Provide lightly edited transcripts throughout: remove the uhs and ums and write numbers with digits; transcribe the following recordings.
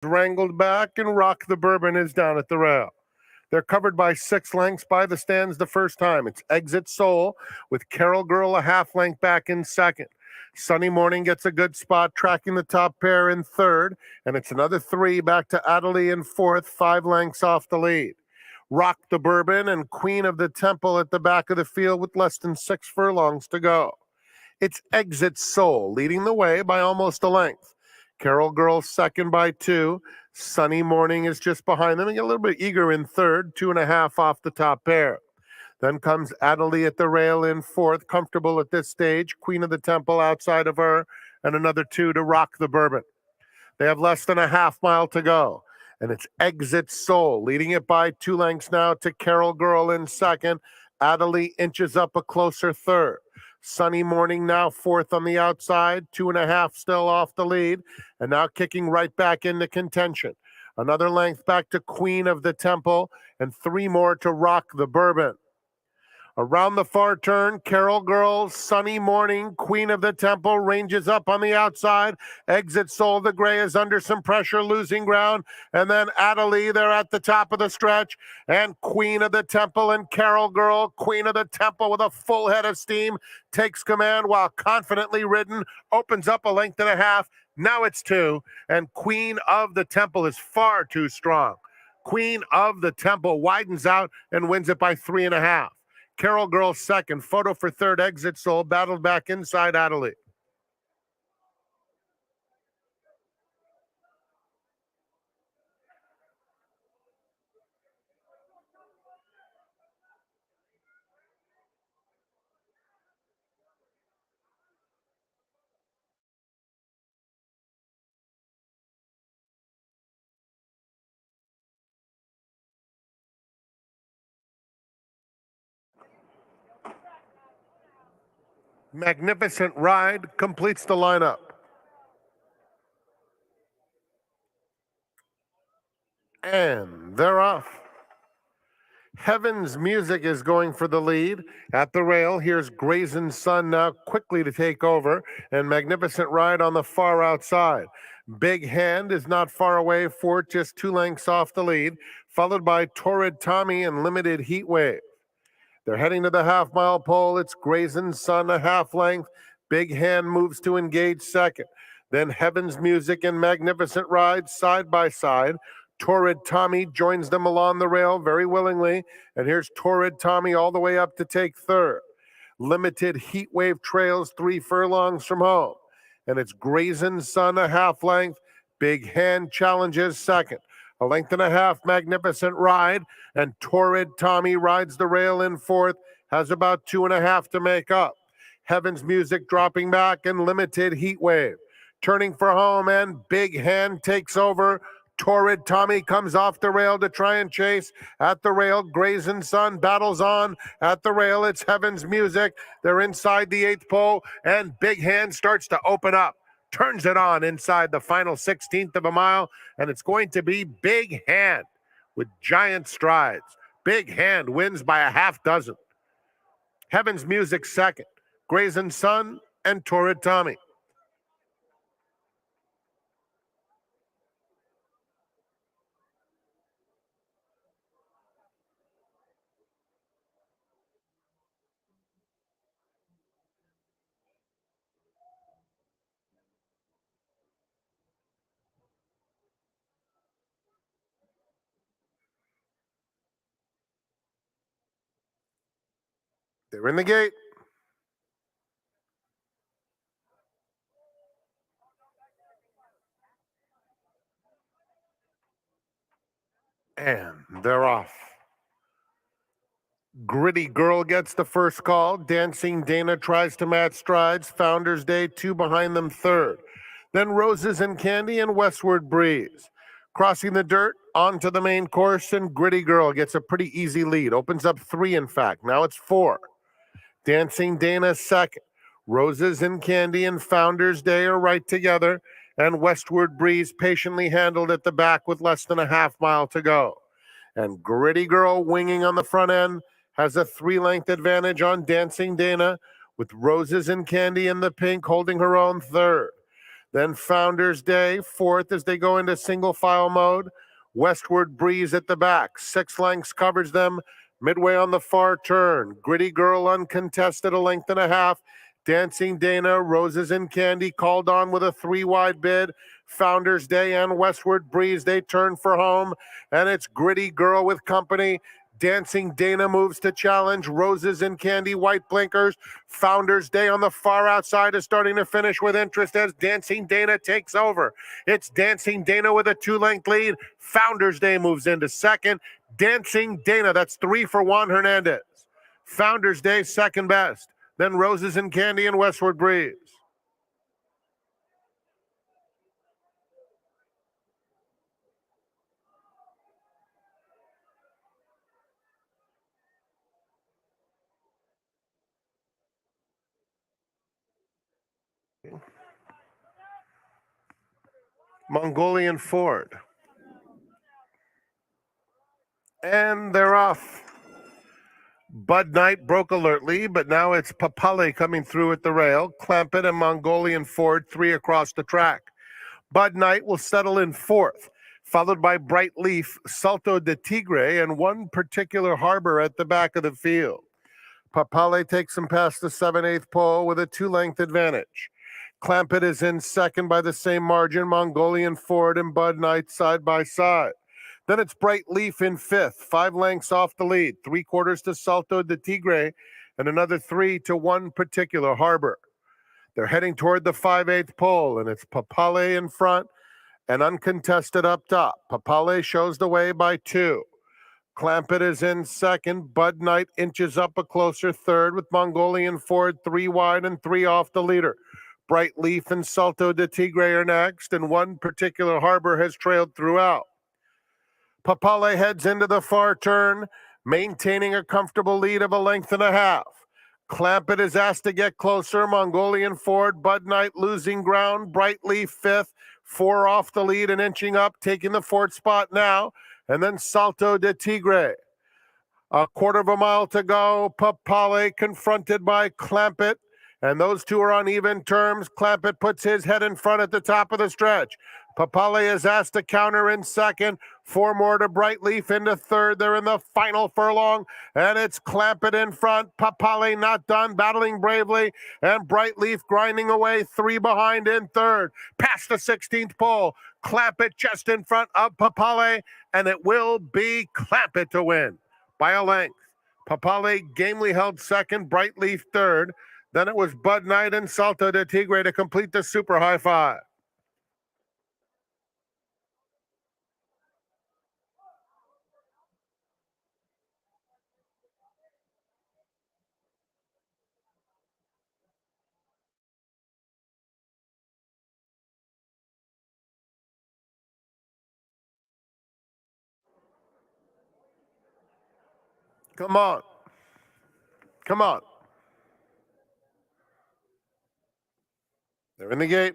wrangled back, and Rock the Bourbon is down at the rail. They're covered by 6 lengths by the stands the first time. It's Exit Soul with Carol Girl a half length back in second. Sunny Morning gets a good spot, tracking the top pair in third, and it's another 3 back to Adelie in fourth, 5 lengths off the lead. Rock the Bourbon and Queen of the Temple at the back of the field with less than 6 furlongs to go. It's Exit Soul leading the way by almost a length. Carol Girl second by 2. Sunny Morning is just behind them and get a little bit eager in third, 2.5 off the top pair. Then comes Adelie at the rail in fourth, comfortable at this stage. Queen of the Temple outside of her, and another 2 to Rock the Bourbon. They have less than a half mile to go, and it's Exit Soul leading it by 2 lengths now to Carol Girl in second. Adelie inches up a closer third. Sunny Morning now fourth on the outside, 2.5 still off the lead, and now kicking right back into contention. Another length back to Queen of the Temple, and 3 more to Rock the Bourbon. Around the far turn, Carol Girl, Sunny Morning, Queen of the Temple ranges up on the outside. Exit Soul, the gray, is under some pressure, losing ground. And then Adelie, they're at the top of the stretch. And Queen of the Temple and Carol Girl, Queen of the Temple with a full head of steam, takes command while confidently ridden, opens up a length and a half. Now it's 2, and Queen of the Temple is far too strong. Queen of the Temple widens out and wins it by 3.5. Carol Girl second, Photo for third, Exit Soul, battled back inside Adelie. Magnificent Ride completes the lineup. And they're off. Heaven's Music is going for the lead. At the rail, here's Brazen Sun now quickly to take over, and Magnificent Ride on the far outside. Big Hand is not far away, for just 2 lengths off the lead, followed by Torrid Tommy and Limited Heat Wave. They're heading to the half-mile pole. It's Brazen Sun a half length. Big Hand moves to engage second. Then Heaven's Music and Magnificent Ride side by side. Torrid Tommy joins them along the rail very willingly. And here's Torrid Tommy all the way up to take third. Limited Heat Wave trails 3 furlongs from home. And it's Brazen Sun a half length. Big Hand challenges second. A length and a half, Magnificent Ride. And Torrid Tommy rides the rail in fourth. Has about 2.5 to make up. Heaven's Music dropping back, and Limited Heat Wave turning for home, and Big Hand takes over. Torrid Tommy comes off the rail to try and chase. At the rail, Brazen Sun battles on. At the rail, it's Heaven's Music. They're inside the 8th pole, and Big Hand starts to open up. Turns it on inside the final 16th of a mile, and it's going to be Big Hand with giant strides. Big Hand wins by a half dozen. Heaven's Music second. Brazen Sun and Torrid Tommy. They're in the gate. And they're off. Gritty Girl gets the first call. Dancing Dana tries to match strides. Founders Day, 2 behind them third. Then Roses and Candy and Westward Breeze. Crossing the dirt onto the main course, and Gritty Girl gets a pretty easy lead. Opens up 3, in fact. Now it's 4. Dancing Dana second. Roses and Candy and Founders Day are right together, and Westward Breeze patiently handled at the back with less than a half mile to go. And Gritty Girl winging on the front end has a 3-length advantage on Dancing Dana, with Roses and Candy in the pink holding her own third. Then Founders Day, fourth as they go into single file mode. Westward Breeze at the back. 6 lengths covers them midway on the far turn. Gritty Girl uncontested, a length and a half. Dancing Dana, Roses and Candy called on with a 3-wide bid. Founders Day and Westward Breeze, they turn for home. And it's Gritty Girl with company. Dancing Dana moves to challenge. Roses and Candy, white blinkers. Founders Day on the far outside is starting to finish with interest as Dancing Dana takes over. It's Dancing Dana with a 2-length lead. Founders Day moves into second. Dancing Dana, that's 3 for Juan Hernandez. Founders Day, second best. Then Roses and Candy and Westward Breeze. Mongolian Ford. And they're off. Bud Knight broke alertly, but now it's Papale coming through at the rail. Clampett and Mongolian Ford, 3 across the track. Bud Knight will settle in fourth, followed by Bright Leaf, Salto de Tigre, and one particular harbor at the back of the field. Papale takes him past the 7/8 pole with a 2-length advantage. Clampett is in second by the same margin. Mongolian Ford and Bud Knight side by side. Then it's Bright Leaf in fifth, 5 lengths off the lead, 3/4 to Salto de Tigre, and another 3 to one particular harbor. They're heading toward the 5/8 pole, and it's Papale in front and uncontested up top. Papale shows the way by 2. Clampett is in second. Bud Knight inches up a closer third with Mongolian Ford 3 wide and 3 off the leader. Bright Leaf and Salto de Tigre are next, and one particular harbor has trailed throughout. Papale heads into the far turn, maintaining a comfortable lead of a length and a half. Clampett is asked to get closer. Mongolian Ford, Bud Knight losing ground. Bright Leaf fifth, 4 off the lead and inching up, taking the fourth spot now. And then Salto de Tigre. A 1/4 mile to go. Papale confronted by Clampett. And those two are on even terms. Clampett puts his head in front at the top of the stretch. Papale is asked to counter in second. 4 more to Bright Leaf into third. They're in the final furlong, and it's Clampett in front. Papale not done, battling bravely, and Bright Leaf grinding away, 3 behind in third. Past the 16th pole, Clampett just in front of Papale, and it will be Clampett to win by a length. Papale gamely held second, Bright Leaf third. Then it was Bud Knight and Salto de Tigre to complete the super high five. Come on. Come on. They're in the gate.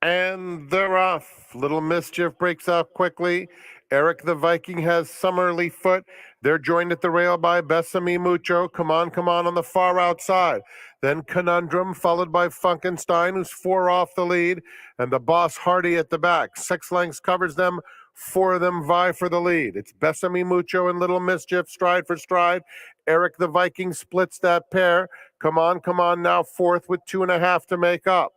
And they're off. Little Mischief breaks off quickly. Eric the Viking has Summerly Foot. They're joined at the rail by Besame Mucho. Come on the far outside. Then Conundrum, followed by Funkenstein, who's 4 off the lead. And the Boss Hardy at the back. 6 lengths covers them. 4 of them vie for the lead. It's Besame Mucho and Little Mischief, stride for stride. Eric the Viking splits that pair. Come on now, fourth with 2.5 to make up.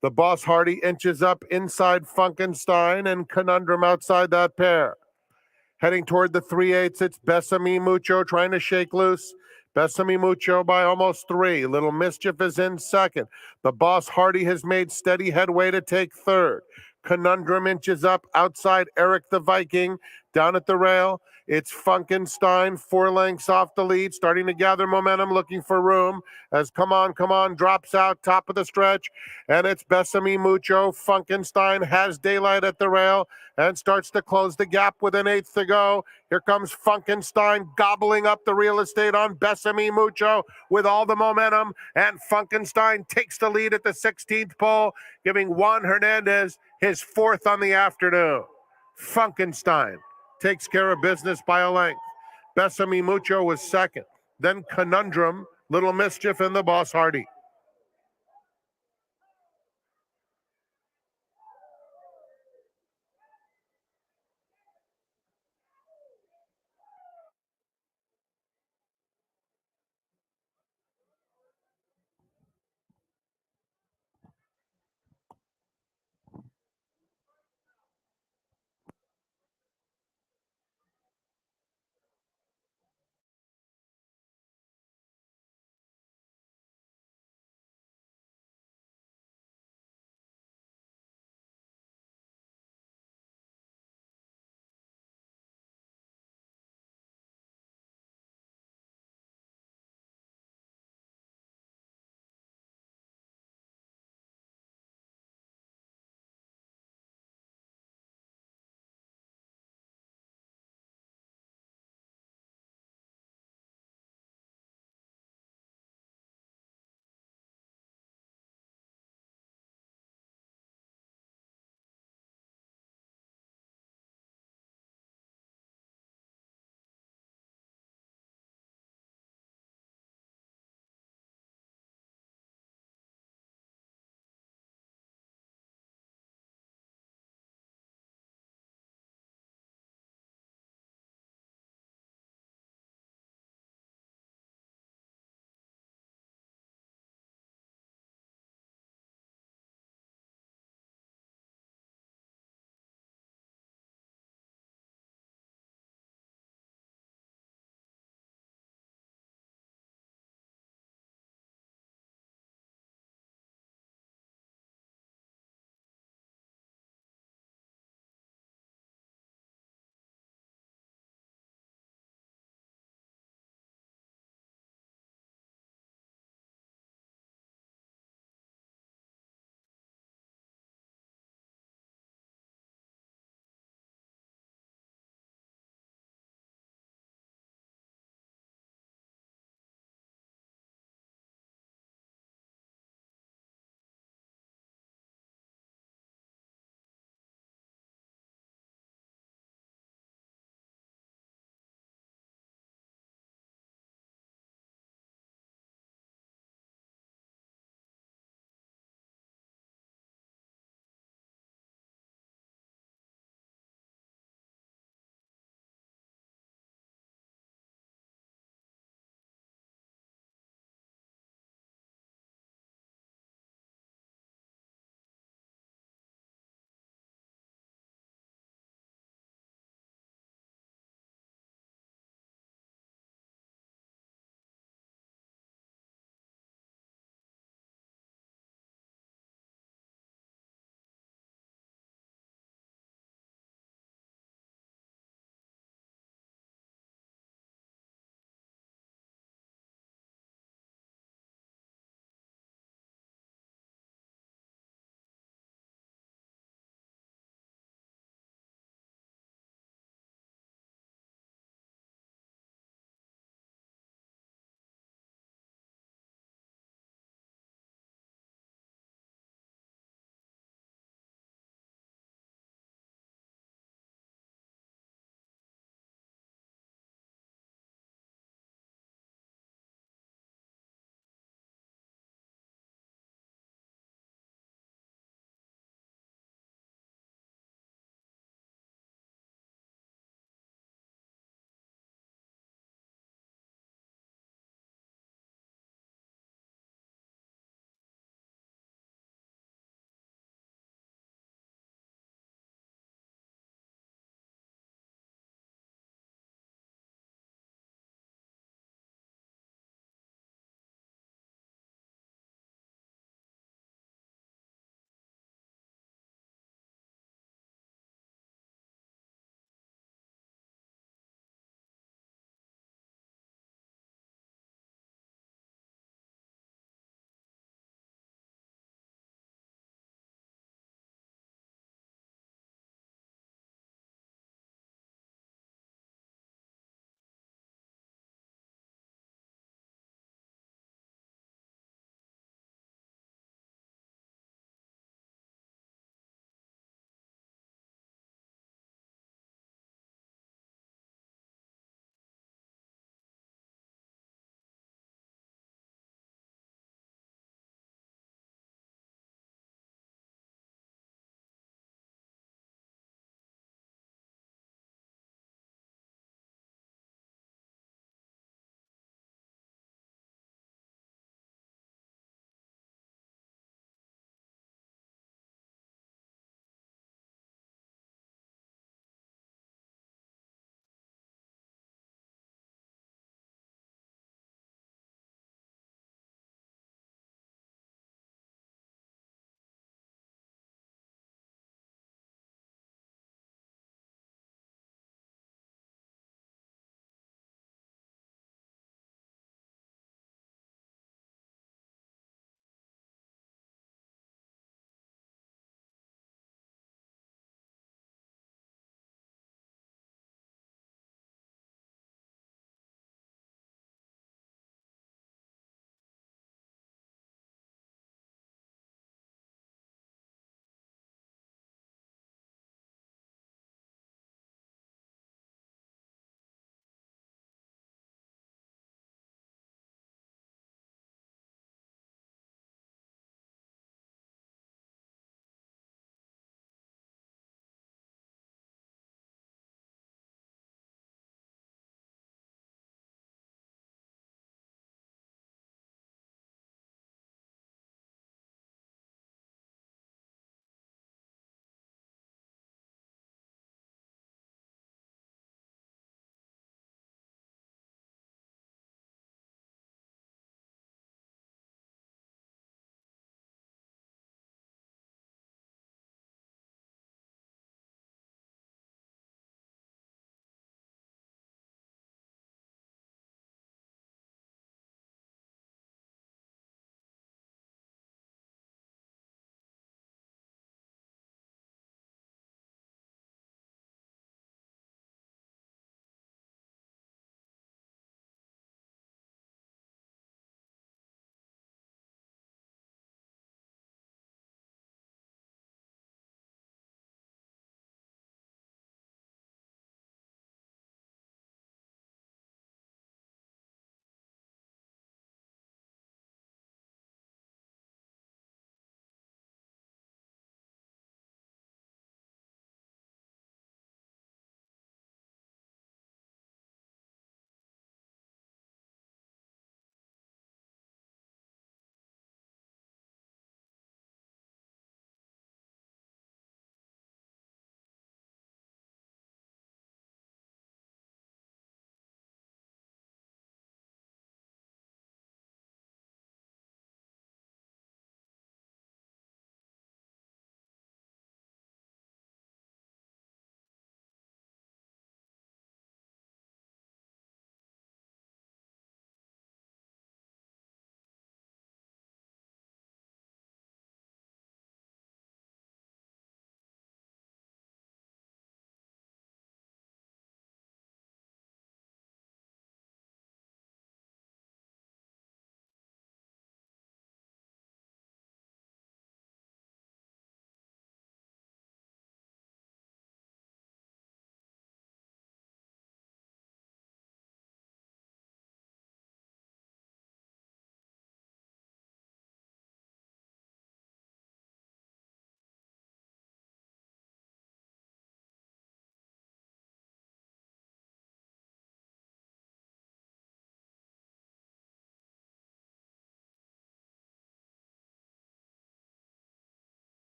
The Boss Hardy inches up inside Funkenstein and Conundrum outside that pair. Heading toward the 3/8, it's Besame Mucho trying to shake loose. Besame Mucho by almost 3. Little Mischief is in second. The Boss Hardy has made steady headway to take third. Conundrum inches up outside Eric the Viking. Down at the rail, it's Funkenstein, 4 lengths off the lead, starting to gather momentum, looking for room as Come on drops out top of the stretch. And it's Besame Mucho. Funkenstein has daylight at the rail and starts to close the gap with an 1/8 to go. Here comes Funkenstein gobbling up the real estate on Besame Mucho with all the momentum. And Funkenstein takes the lead at the 16th pole, giving Juan Hernandez his 4th on the afternoon. Funkenstein takes care of business by a length. Besame Mucho was second. Then Conundrum, Little Mischief, and the Boss Hardy.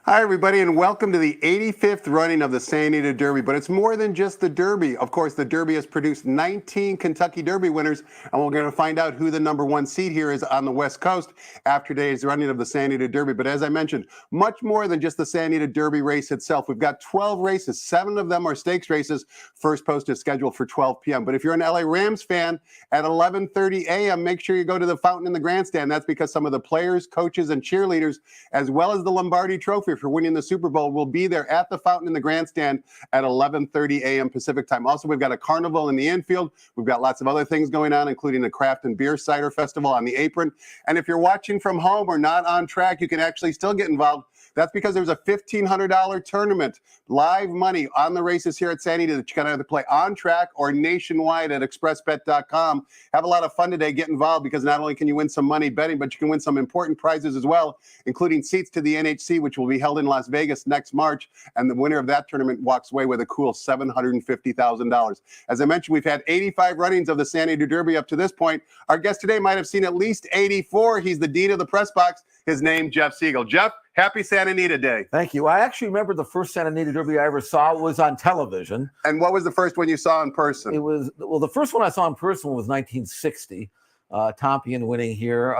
Hi, everybody, and welcome to the 85th running of the Santa Anita Derby. But it's more than just the Derby. Of course, the Derby has produced 19 Kentucky Derby winners, and we're going to find out who the #1 seed here is on the West Coast after today's running of the Santa Anita Derby. But as I mentioned, much more than just the Santa Anita Derby race itself. We've got 12 races. 7 of them are stakes races. First post is scheduled for 12 p.m. But if you're an LA Rams fan, at 11:30 a.m., make sure you go to the fountain in the grandstand. That's because some of the players, coaches, and cheerleaders, as well as the Lombardi Trophy for winning the Super Bowl, will be there at the fountain in the grandstand at 11:30 a.m. Pacific time. Also, we've got a carnival in the infield. We've got lots of other things going on, including a craft and beer cider festival on the apron. And if you're watching from home or not on track, you can actually still get involved. That's because there's a $1,500 tournament, live money on the races here at Santa Anita that you can either play on track or nationwide at expressbet.com. Have a lot of fun today. Get involved because not only can you win some money betting, but you can win some important prizes as well, including seats to the NHC, which will be held in Las Vegas next March. And the winner of that tournament walks away with a cool $750,000. As I mentioned, we've had 85 runnings of the Santa Anita Derby up to this point. Our guest today might have seen at least 84. He's the dean of the press box. His name, Jeff Siegel. Jeff, happy Santa Anita Day. Thank you. I actually remember the first Santa Anita Derby I ever saw was on television. And what was the first one you saw in person? The first one I saw in person was 1960. Tompion winning here,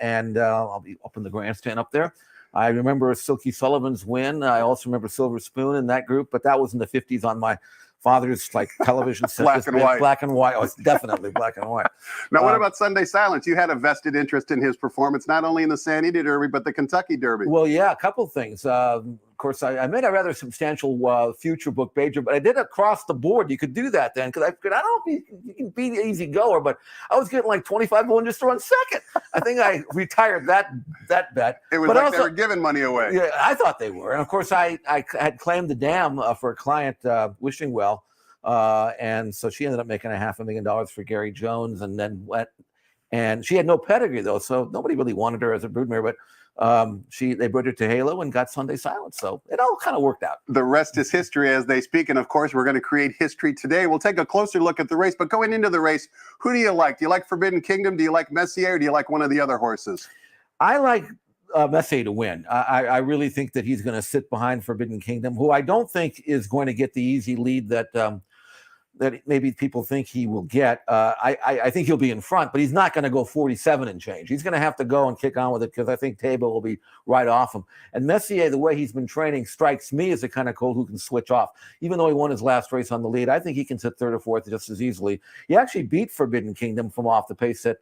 and I'll be up in the grandstand up there. I remember Silky Sullivan's win. I also remember Silver Spoon in that group, but that was in the 50s on my father's television set. Black and white. Black and white. Oh, it's definitely black and white. Now, what about Sunday Silence? You had a vested interest in his performance, not only in the Santa Anita Derby, but the Kentucky Derby. Well, yeah, a couple things. Of course, I made a rather substantial future book wager, but I did across the board. You could do that then, because I don't know if you can be an easy goer, but I was getting like 25 going just to run second. I think I retired that bet. It was they were giving money away. Yeah, I thought they were. And of course, I had claimed the dam for a client wishing well. And so she ended up making $500,000 for Gary Jones, and then went, and she had no pedigree though, so nobody really wanted her as a broodmare, but they brought her to Halo and got Sunday Silence, so it all kind of worked out. The rest is history, as they speak, and of course we're going to create history today. We'll take a closer look at the race, but going into the race, who do you like? Do you like Forbidden Kingdom? Do you like Messier, or do you like one of the other horses? I like Messier to win. I really think that he's going to sit behind Forbidden Kingdom, who I don't think is going to get the easy lead that maybe people think he will get. I think he'll be in front, but he's not going to go 47 and change. He's going to have to go and kick on with it, because I think Tabo will be right off him. And Messier, the way he's been training, strikes me as the kind of colt who can switch off. Even though he won his last race on the lead, I think he can sit third or fourth just as easily. He actually beat Forbidden Kingdom from off the pace at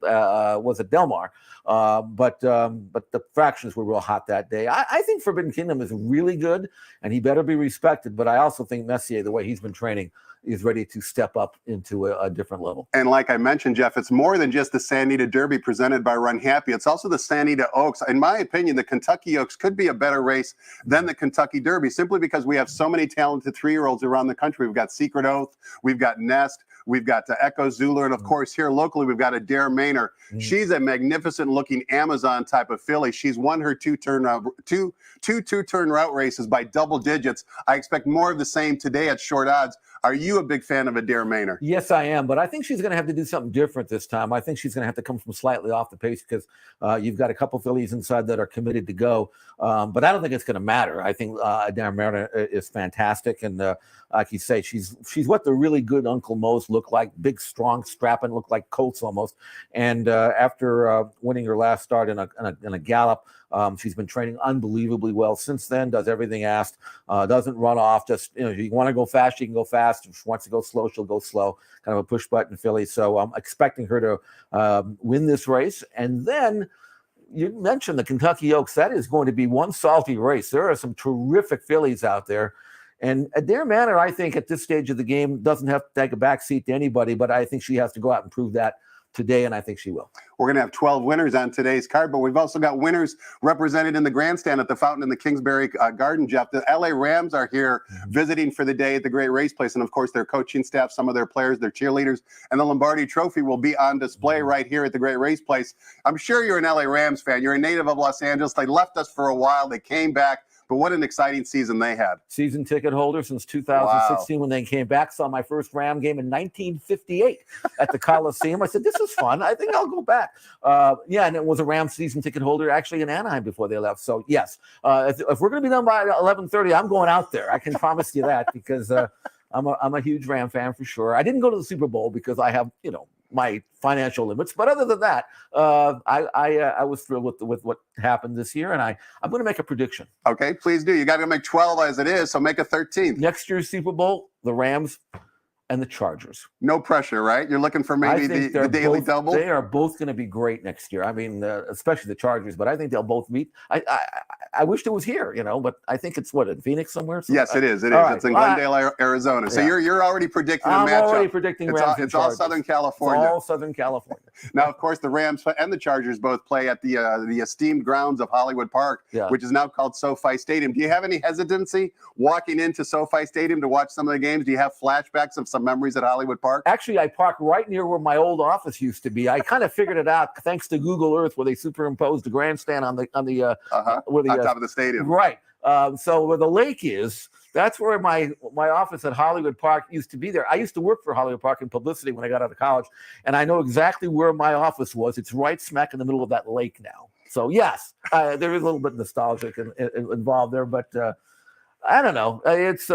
was at Del Mar, but the fractions were real hot that day. I think Forbidden Kingdom is really good, and he better be respected. But I also think Messier, the way he's been training, is ready to step up into a different level. And like I mentioned, Jeff, it's more than just the Santa Anita Derby presented by Run Happy. It's also the Santa Anita Oaks. In my opinion, the Kentucky Oaks could be a better race than the Kentucky Derby, simply because we have so many talented 3-year-olds around the country. We've got Secret Oath, we've got Nest, we've got Echo Zulu, and of course here locally we've got Adair Manor. She's a magnificent looking Amazon type of filly. She's won her two-turn route races by double digits. I expect more of the same today at short odds. Are you a big fan of Adair Manor? Yes, I am, but I think she's going to have to do something different this time. I think she's going to have to come from slightly off the pace, because you've got a couple fillies inside that are committed to go. But I don't think it's going to matter. I think Adair Manor is fantastic, and like you say, she's what the really good Uncle Mo's look like: big, strong, strapping, look like colts almost. And after winning her last start in a gallop, she's been training unbelievably well since then. Does everything asked. Doesn't run off. Just, if you want to go fast, she can go fast. If she wants to go slow, she'll go slow. Kind of a push button filly. So I'm expecting her to win this race. And then you mentioned the Kentucky Oaks. That is going to be one salty race. There are some terrific fillies out there. And Adair Manor, I think, at this stage of the game, doesn't have to take a back seat to anybody, but I think she has to go out and prove that today, and I think she will. We're going to have 12 winners on today's card, but we've also got winners represented in the grandstand at the fountain in the Kingsbury Garden, Jeff. The LA Rams are here visiting for the day at the Great Race Place, and of course their coaching staff, some of their players, their cheerleaders, and the Lombardi Trophy will be on display right here at the Great Race Place. I'm sure you're an LA Rams fan. You're a native of Los Angeles. They left us for a while. They came back. But what an exciting season they had. Season ticket holder since 2016 when they came back. Saw my first Ram game in 1958 at the Coliseum. I said, this is fun. I think I'll go back. Yeah, and it was a Rams season ticket holder actually in Anaheim before they left. So, yes, if we're going to be done by 11:30, I'm going out there. I can promise you that because I'm a huge Ram fan for sure. I didn't go to the Super Bowl because I have, my financial limits. But other than that, I was thrilled with what happened this year, and I'm going to make a prediction. Okay, please do. You got to make 12 as it is, so make a 13th. Next year's Super Bowl, the Rams and the Chargers. No pressure, right? You're looking for maybe the daily double? They are both going to be great next year. I mean, especially the Chargers, but I think they'll both meet. I wished it was here, but I think it's in Phoenix somewhere? Yes, it is. It is. Right. It's in Glendale, Arizona. So you're already predicting a matchup. I'm already predicting Rams and It's all Southern California. It's all Southern California. Now, of course, the Rams and the Chargers both play at the esteemed grounds of Hollywood Park, which is now called SoFi Stadium. Do you have any hesitancy walking into SoFi Stadium to watch some of the games? Do you have flashbacks of some memories at Hollywood Park? Actually, I park right near where my old office used to be. I kind of figured it out thanks to Google Earth, where they superimposed the grandstand on the top of the stadium. Right. So where the lake is, that's where my office at Hollywood Park used to be there. I used to work for Hollywood Park in publicity when I got out of college, and I know exactly where my office was. It's right smack in the middle of that lake now. So yes, there is a little bit nostalgic involved there, but I don't know. It's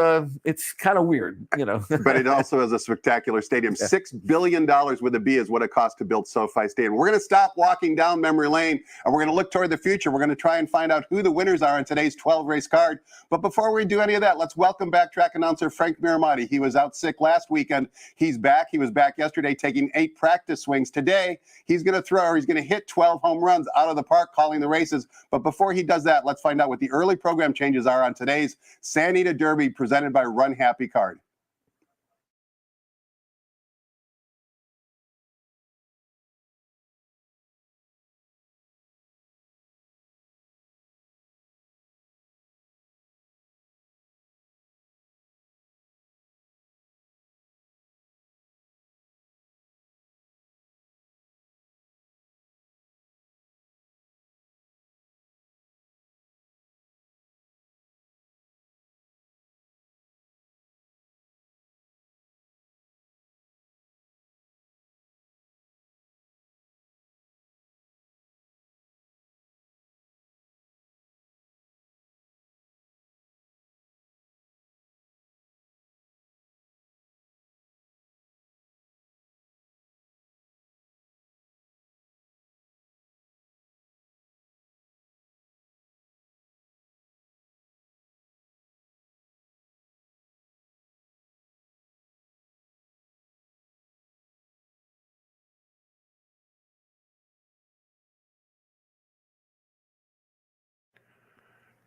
kind of weird, But it also is a spectacular stadium. Yeah. $6 billion with a B is what it costs to build SoFi Stadium. We're going to stop walking down memory lane, and we're going to look toward the future. We're going to try and find out who the winners are in today's 12-race card. But before we do any of that, let's welcome back track announcer Frank Miramati. He was out sick last weekend. He's back. He was back yesterday taking 8 practice swings. Today, he's going to hit 12 home runs out of the park calling the races. But before he does that, let's find out what the early program changes are on today's Santa Anita Derby presented by Run Happy Card.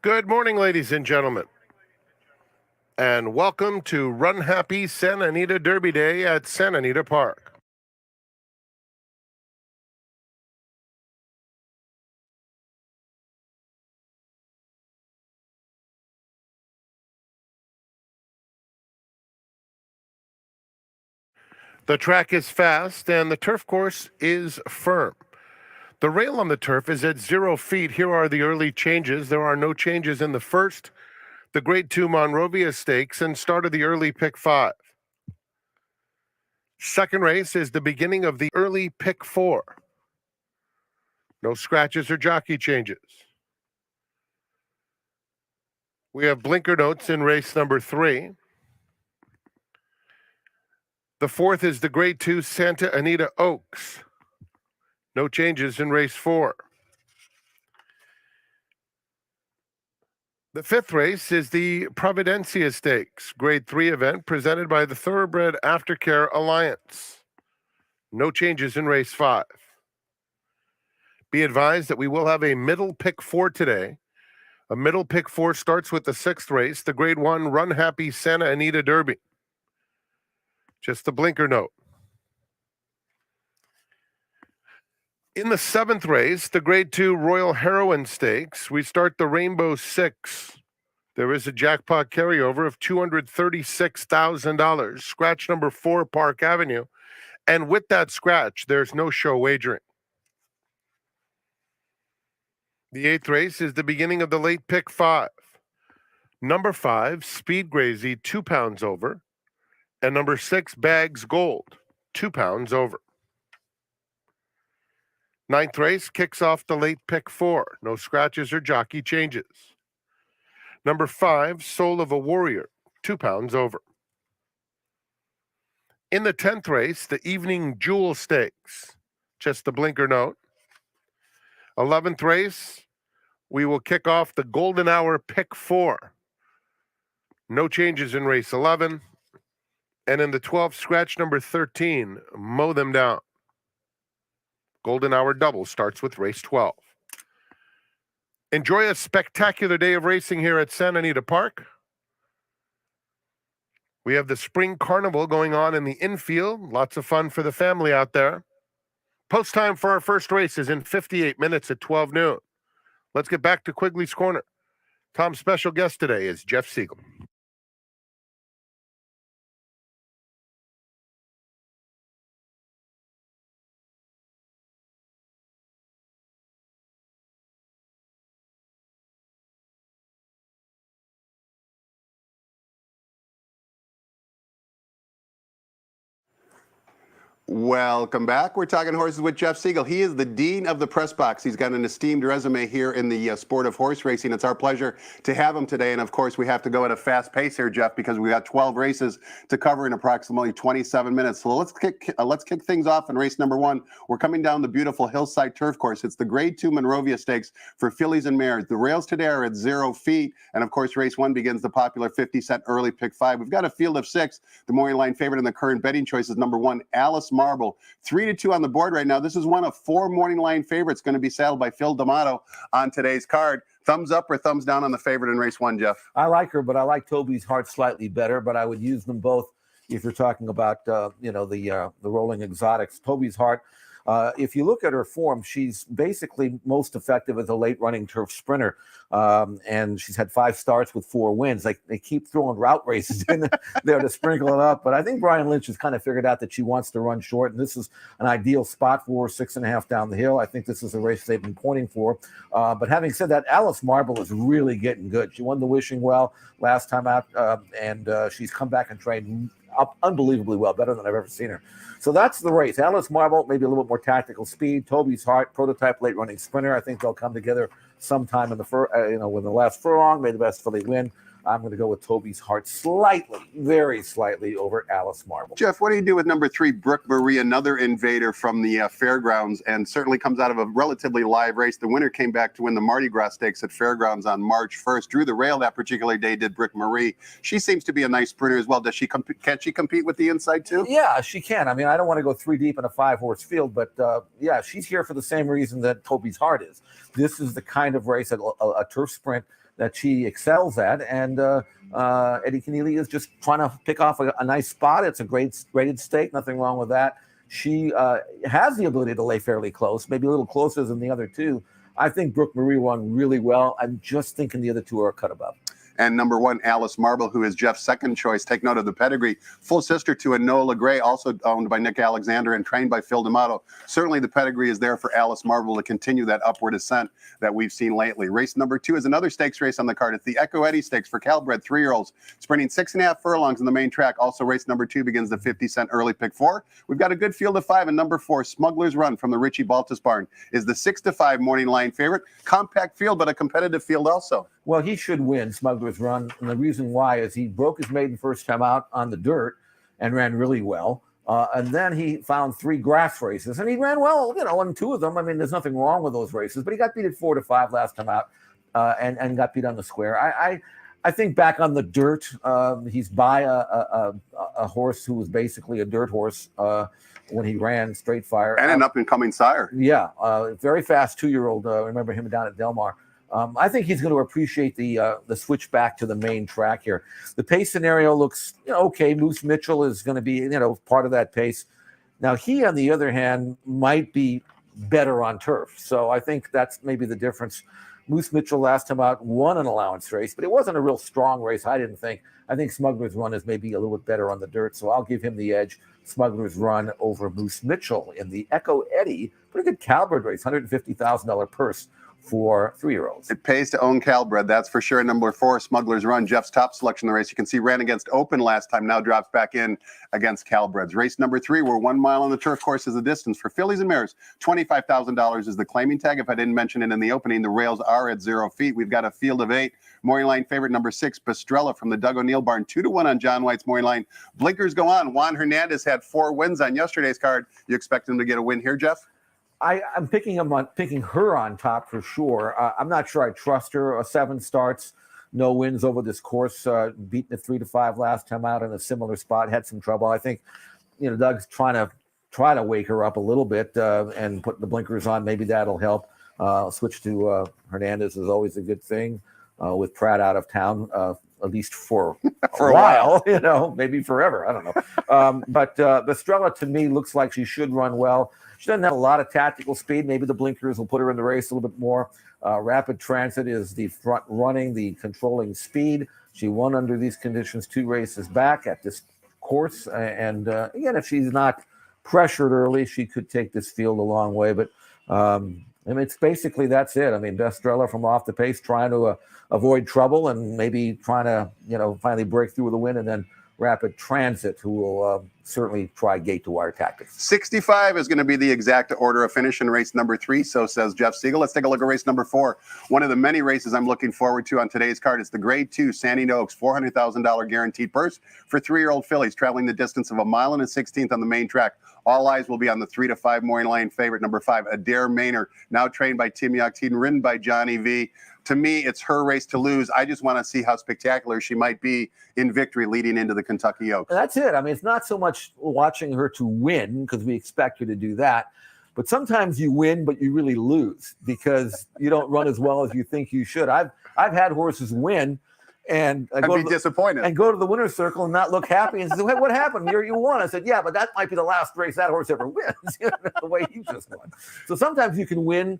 Good morning, ladies and gentlemen, and welcome to Run Happy Santa Anita Derby Day at Santa Anita Park. The track is fast and the turf course is firm. The rail on the turf is at 0 feet. Here are the early changes. There are no changes in the first, the Grade 2 Monrovia Stakes, and start of the early pick 5. Second race is the beginning of the early pick 4. No scratches or jockey changes. We have blinker notes in race number 3. The fourth is the Grade 2 Santa Anita Oaks. No changes in race 4. The fifth race is the Providencia Stakes, Grade 3 event presented by the Thoroughbred Aftercare Alliance. No changes in race 5. Be advised that we will have a middle pick 4 today. A middle pick 4 starts with the 6th race, the Grade 1 Run Happy Santa Anita Derby. Just the blinker note. In the 7th race, the Grade 2 Royal Heroine Stakes, we start the Rainbow 6. There is a jackpot carryover of $236,000. Scratch number 4, Park Avenue. And with that scratch, there's no show wagering. The 8th race is the beginning of the late pick 5. Number 5, Speed Grazy, 2 pounds over. And number 6, Bags Gold, 2 pounds over. 9th race kicks off the late pick 4. No scratches or jockey changes. Number 5, Soul of a Warrior, 2 pounds over. In the 10th race, the Evening Jewel Stakes, just the blinker note. 11th race, we will kick off the Golden Hour pick 4. No changes in race 11. And in the 12th, scratch number 13, Mow Them Down. Golden Hour double starts with race 12. Enjoy a spectacular day of racing here at Santa Anita Park. We have the Spring Carnival going on in the infield. Lots of fun for the family out there. Post time for our first race is in 58 minutes at 12 noon. Let's get back to Quigley's Corner. Tom's special guest today is Jeff Siegel. Welcome back. We're talking horses with Jeff Siegel. He is the dean of the press box. He's got an esteemed resume here in the sport of horse racing. It's our pleasure to have him today. And of course, we have to go at a fast pace here, Jeff, because we got 12 races to cover in approximately 27 minutes. So let's kick things off in race number 1. We're coming down the beautiful Hillside Turf Course. It's the Grade 2 Monrovia Stakes for fillies and mares. The rails today are at 0 feet. And of course, race 1 begins the popular 50-cent early pick 5. We've got a field of 6. The morning line favorite in the current betting choice is number 1, Alice Marble. 3-2 on the board right now. This is one of 4 morning line favorites going to be saddled by Phil D'Amato on today's card. Thumbs up or thumbs down on the favorite in race 1, Jeff? I like her, but I like Toby's Heart slightly better, but I would use them both if you're talking about, the rolling exotics. Toby's Heart, if you look at her form, she's basically most effective as a late-running turf sprinter, and she's had 5 starts with 4 wins. Like, they keep throwing route races in there to sprinkle it up, but I think Brian Lynch has kind of figured out that she wants to run short, and this is an ideal spot for her, 6.5 down the hill. I think this is a race they've been pointing for. But having said that, Alice Marble is really getting good. She won the Wishing Well last time out, and she's come back and trained up unbelievably well, better than I've ever seen her. So that's the race. Alice Marble, maybe a little bit more tactical speed. Toby's Heart, prototype late running sprinter. I think they'll come together sometime in the when the last furlong. May the best filly win. I'm going to go with Toby's Heart slightly, very slightly over Alice Marble. Jeff, what do you do with number 3, Brooke Marie, another invader from the fairgrounds, and certainly comes out of a relatively live race? The winner came back to win the Mardi Gras Stakes at Fairgrounds on March 1st. Drew the rail that particular day, did Brooke Marie. She seems to be a nice sprinter as well. Can she compete with the inside too? Yeah, she can. I mean, I don't want to go 3 deep in a 5-horse field, but yeah, she's here for the same reason that Toby's Heart is. This is the kind of race, a turf sprint, that she excels at, and Eddie Keneally is just trying to pick off a nice spot. It's a great graded stake, nothing wrong with that. She has the ability to lay fairly close, maybe a little closer than the other 2. I think Brooke Marie won really well. I'm just thinking the other 2 are a cut above. And number 1, Alice Marble, who is Jeff's second choice. Take note of the pedigree. Full sister to Enola Gray, also owned by Nick Alexander and trained by Phil D'Amato. Certainly the pedigree is there for Alice Marble to continue that upward ascent that we've seen lately. Race number 2 is another stakes race on the card. It's the Echo Eddie Stakes for Calbred 3-year-olds, sprinting 6.5 furlongs in the main track. Also, race number 2 begins the 50-cent early pick 4. We've got a good field of 5, and number 4, Smuggler's Run from the Richie Baltus barn, is the 6-5 morning line favorite. Compact field, but a competitive field also. Well, he should win Smuggler's Run, and the reason why is he broke his maiden first time out on the dirt and ran really well. And then he found 3 grass races, and he ran well, on 2 of them. I mean, there's nothing wrong with those races, but he got beat at 4-5 last time out, and got beat on the square. I think back on the dirt, he's by a horse who was basically a dirt horse when he ran straight fire. And an up-and-coming sire. Yeah, very fast 2-year-old. Remember him down at Del Mar. I think he's going to appreciate the switch back to the main track here. The pace scenario looks okay. Moose Mitchell is going to be part of that pace. Now he, on the other hand, might be better on turf. So I think that's maybe the difference. Moose Mitchell last time out won an allowance race, but it wasn't a real strong race, I didn't think. I think Smuggler's Run is maybe a little bit better on the dirt, so I'll give him the edge. Smuggler's Run over Moose Mitchell in the Echo Eddie. Pretty good Calbred race, $150,000 purse for 3-year-olds. It pays to own Calbred, that's for sure. Number 4, Smuggler's Run, Jeff's top selection in the race. You can see ran against Open last time, now drops back in against Calbreds. Race number 3, where 1 mile on the turf course is the distance. For fillies and mares, $25,000 is the claiming tag. If I didn't mention it in the opening, the rails are at 0 feet. We've got a field of 8. Morning line favorite number 6, Pastrella from the Doug O'Neill barn, 2-1 on John White's morning line. Blinkers go on. Juan Hernandez had 4 wins on yesterday's card. You expect him to get a win here, Jeff? I'm picking her on top for sure. I'm not sure I trust her. 7 starts, no wins over this course. Beaten at 3-5 last time out in a similar spot. Had some trouble. I think, Doug's trying to wake her up a little bit and put the blinkers on. Maybe that'll help. Switch to Hernandez is always a good thing. With Pratt out of town, at least for a while, maybe forever. I don't know. But Estrella to me looks like she should run well. She doesn't have a lot of tactical speed. Maybe the blinkers will put her in the race a little bit more. Rapid Transit is the front running, the controlling speed. She won under these conditions 2 races back at this course. And again, if she's not pressured early, she could take this field a long way. But it's basically that's it. Estrella from off the pace trying to avoid trouble and maybe trying to, finally break through with a win, and then Rapid Transit, who will certainly try gate-to-wire tactics. 65 is going to be the exact order of finish in race number 3, so says Jeff Siegel. Let's take a look at race number 4. One of the many races I'm looking forward to on today's card is the Grade 2 Sandy Oaks $400,000 guaranteed purse for 3-year-old fillies traveling the distance of 1 mile and 1/16 on the main track. All eyes will be on the 3-5 morning line favorite, number 5, Adair Maynard, now trained by Tim Yachtiden, ridden by Johnny V. To me, it's her race to lose. I just want to see how spectacular she might be in victory leading into the Kentucky Oaks. That's it. It's not so much watching her to win, because we expect her to do that. But sometimes you win, but you really lose because you don't run as well as you think you should. I've had horses win and be disappointed and go to the winner's circle and not look happy and say, "Hey, what happened? You won." I said, "Yeah, but that might be the last race that horse ever wins." The way you just won. So sometimes you can win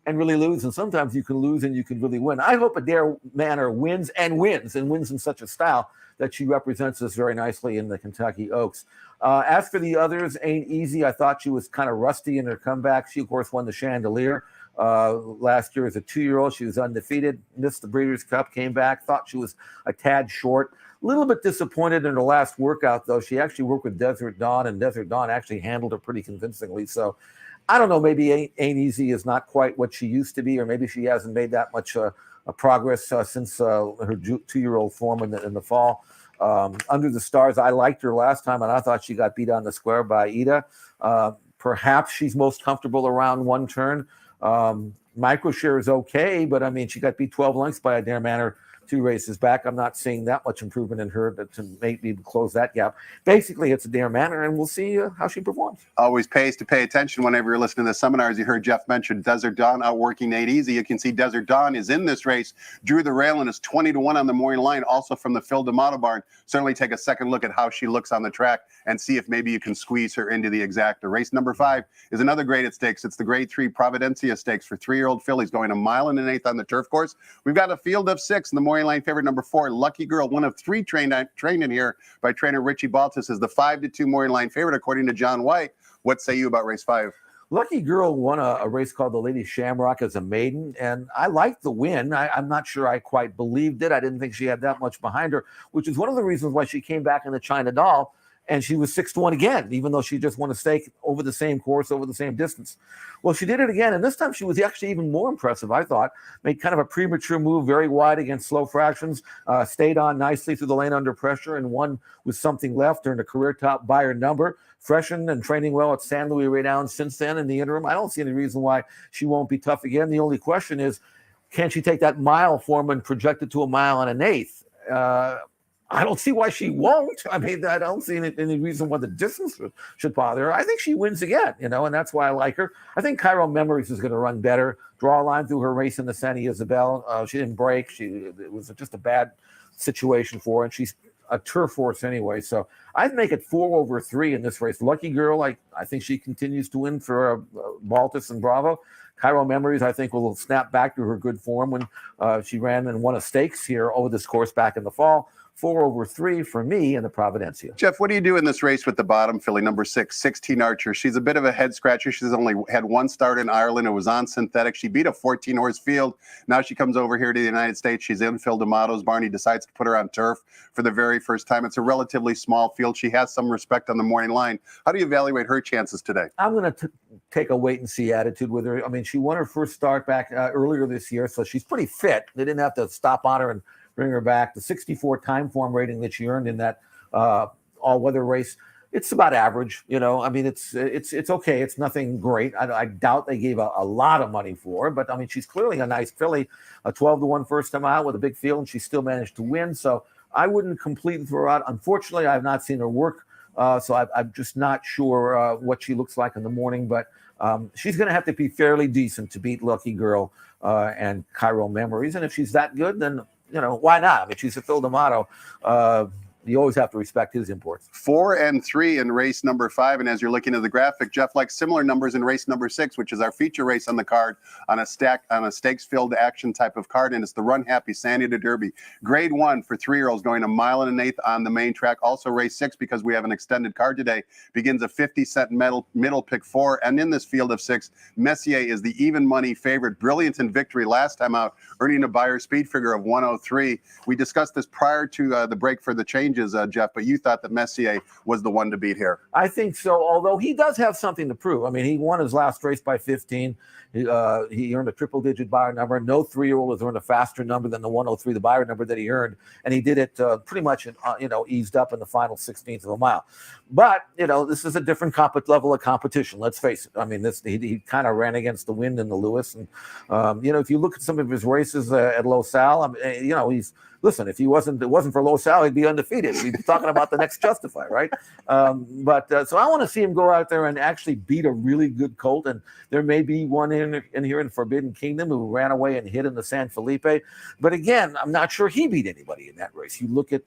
and really lose, and sometimes you can lose and you can really win. I hope Adair Maynard wins in such a style that she represents us very nicely in the Kentucky Oaks. As for the others, Ain't Easy, I thought she was kind of rusty in her comeback. She, of course, won the Chandelier last year as a 2-year-old. She was undefeated, missed the Breeders' Cup, came back, thought she was a tad short. A little bit disappointed in her last workout, though. She actually worked with Desert Dawn, and Desert Dawn actually handled her pretty convincingly. So I don't know, maybe Ain't Easy is not quite what she used to be, or maybe she hasn't made that much progress since her 2-year-old form in the fall. Under the Stars, I liked her last time, and I thought she got beat on the square by Ida. Perhaps she's most comfortable around 1 turn. Microshare is okay, but she got beat 12 lengths by Adair Maynard 2 races back. I'm not seeing that much improvement in her to maybe close that gap. Basically, it's Adair Maynard, and we'll see how she performs. Always pays to pay attention whenever you're listening to the seminars. You heard Jeff mention Desert Dawn outworking Ain't Easy. You can see Desert Dawn is in this race. Drew the rail and is 20-1 on the morning line, also from the Phil D'Amato barn. Certainly take a second look at how she looks on the track and see if maybe you can squeeze her into the exacta. Race number 5 is another graded stakes. It's the Grade 3 Providencia Stakes for 3-year-old fillies going 1 mile and 1/8 on the turf course. We've got a field of 6 in the morning line favorite, number 4, Lucky Girl, one of 3 trained in here by trainer Richie Baltus, is the 5-2 morning line favorite according to John White. What say you about race 5? Lucky Girl won a race called the Lady Shamrock as a maiden, and I liked the win. I'm not sure I quite believed it. I didn't think she had that much behind her, which is one of the reasons why she came back in the China Doll, and she was 6-1 again, even though she just won a stake over the same course, over the same distance. Well, she did it again, and this time she was actually even more impressive, I thought. Made kind of a premature move, very wide against slow fractions, stayed on nicely through the lane under pressure, and won with something left, earned a career top buyer number, freshened and training well at San Luis Rey Downs since then in the interim. I don't see any reason why she won't be tough again. The only question is, can she take that mile form and project it to 1 mile and 1/8? I don't see why she won't. I don't see any reason why the distance should bother her. I think she wins again, and that's why I like her. I think Cairo Memories is going to run better. Draw a line through her race in the Santa Isabel. She didn't break. It was just a bad situation for her, and she's a turf horse anyway. So I'd make it 4/3 in this race. Lucky Girl, I think she continues to win for Baltus and Bravo. Cairo Memories, I think, will snap back to her good form when she ran and won a stakes here over this course back in the fall. 4/3 for me in the Providencia. Jeff, what do you do in this race with the bottom filly, number 6, 16 Archer? She's a bit of a head scratcher. She's only had one start in Ireland. It was on synthetic. She beat a 14-horse field. Now she comes over here to the United States. She's in Phil D'Amato's. Barney decides to put her on turf for the very first time. It's a relatively small field. She has some respect on the morning line. How do you evaluate her chances today? I'm going to take a wait-and-see attitude with her. I mean, she won her first start back earlier this year, so she's pretty fit. They didn't have to stop on her and bring her back. The 64 time form rating that she earned in that all-weather race, it's about average. You know, I mean, it's okay. It's nothing great. I doubt they gave a lot of money for her, but I mean, she's clearly a nice filly. A 12-1 first time out with a big field, and she still managed to win. So I wouldn't completely throw her out. Unfortunately, I have not seen her work, so I'm just not sure what she looks like in the morning. But she's going to have to be fairly decent to beat Lucky Girl and Cairo Memories. And if she's that good, then you know, why not? I mean, she's a Phil D'Amato. You always have to respect his imports. 4 and 3 in race number 5. And as you're looking at the graphic, Jeff likes similar numbers in race number 6, which is our feature race on the card on a stakes-filled action type of card. And it's the Run Happy San Diego Derby. Grade 1 for 3-year-olds going 1 1/8 on the main track. Also race 6, because we have an extended card today, begins a 50-cent middle pick 4. And in this field of 6, Messier is the even money favorite. Brilliant in victory last time out, earning a Beyer speed figure of 103. We discussed this prior to the break for the changes, Jeff, but you thought that Messier was the one to beat here. I think so, although he does have something to prove. I mean, he won his last race by 15. He earned a triple-digit Beyer number. No 3-year-old has earned a faster number than the 103, the Beyer number that he earned, and he did it pretty much, eased up in the final 16th of a mile. But this is a different level of competition. Let's face it. I mean, he kind of ran against the wind in the Lewis, and if you look at some of his races at Los Al, listen, if it wasn't for Los Al, he'd be undefeated. We'd be talking about the next Justify, right? So I want to see him go out there and actually beat a really good colt. And there may be one in here in Forbidden Kingdom who ran away and hid in the San Felipe. But again, I'm not sure he beat anybody in that race. You look at